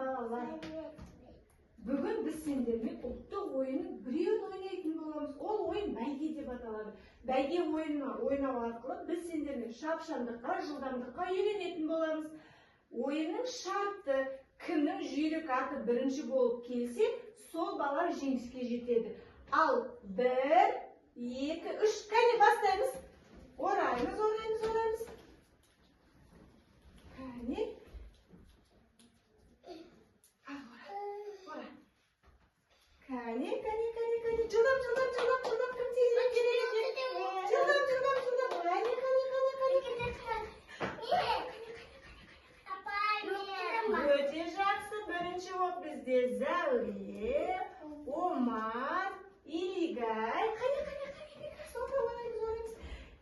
балалар. Бүгін біз сендермен ұлттық ойынның біреуін ойнайтын боламыз. Ол ойын бәйге деп аталады. Бәйге ойыны ойнау арқылы біз сендермен шапшаңдыққа, жылдамдыққа үйренетін боламыз. Ойынның шарты, кімнің жүйрік аты бірінші болып келсе, сол бала жеңіске жетеді. Ал 1, 2, 3, кәне бастаймыз. Ораймыз. Кәне. Кәне. Жылдам, кім тезірек келеді? Жылдам. Өте жақсы, бірінші болып бізде Зәуре, Омар, Илигай. Қане, соңғы ораймыз.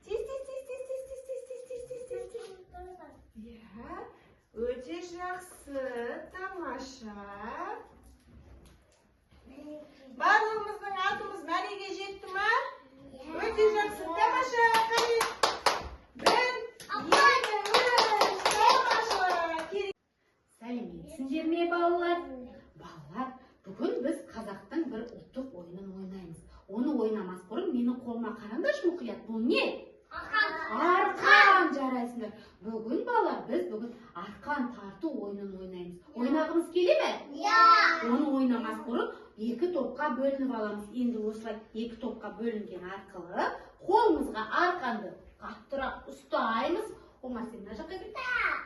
Тез. Өте жақсы, тамаша. Барлығымыздың атымыз мәреге жетті ма? Өте жақсы, тамаша. Қане. 1, 2, 3, тамаша. Сәлеметсіңдер ме, балалар? Балалар, бүгін біз қазақтың бір ұлттық ойынын ойнаймыз. Оны ойнамас бұрын менің қолыма қараңдаршы мұқият. Бұл не? Арқан. Жарайсыңдар. Бүгін балалар, біз бүгін арқан тарту ойынын ойнаймыз. Ойнағымыз келе ме? Оны ойнамас бұрын 2 топқа бөлініп аламыз. Енді осылай 2 топқа бөлінген арқылы қолымызға арқанды қаттырақ ұстаймыз. Омар, сен мына жаққа кел.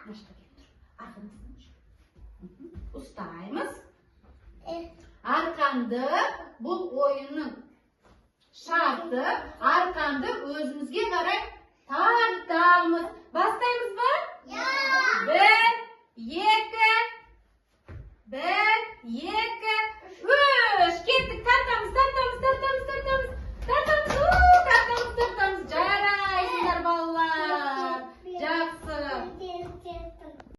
Мына жаққа келіп тұр. Арқанды ұстаймыз. Арқанды, бұл ойынның шарты, арқанды өзімізге қарай тартамыз. Бастаймыз ба? 1, 2,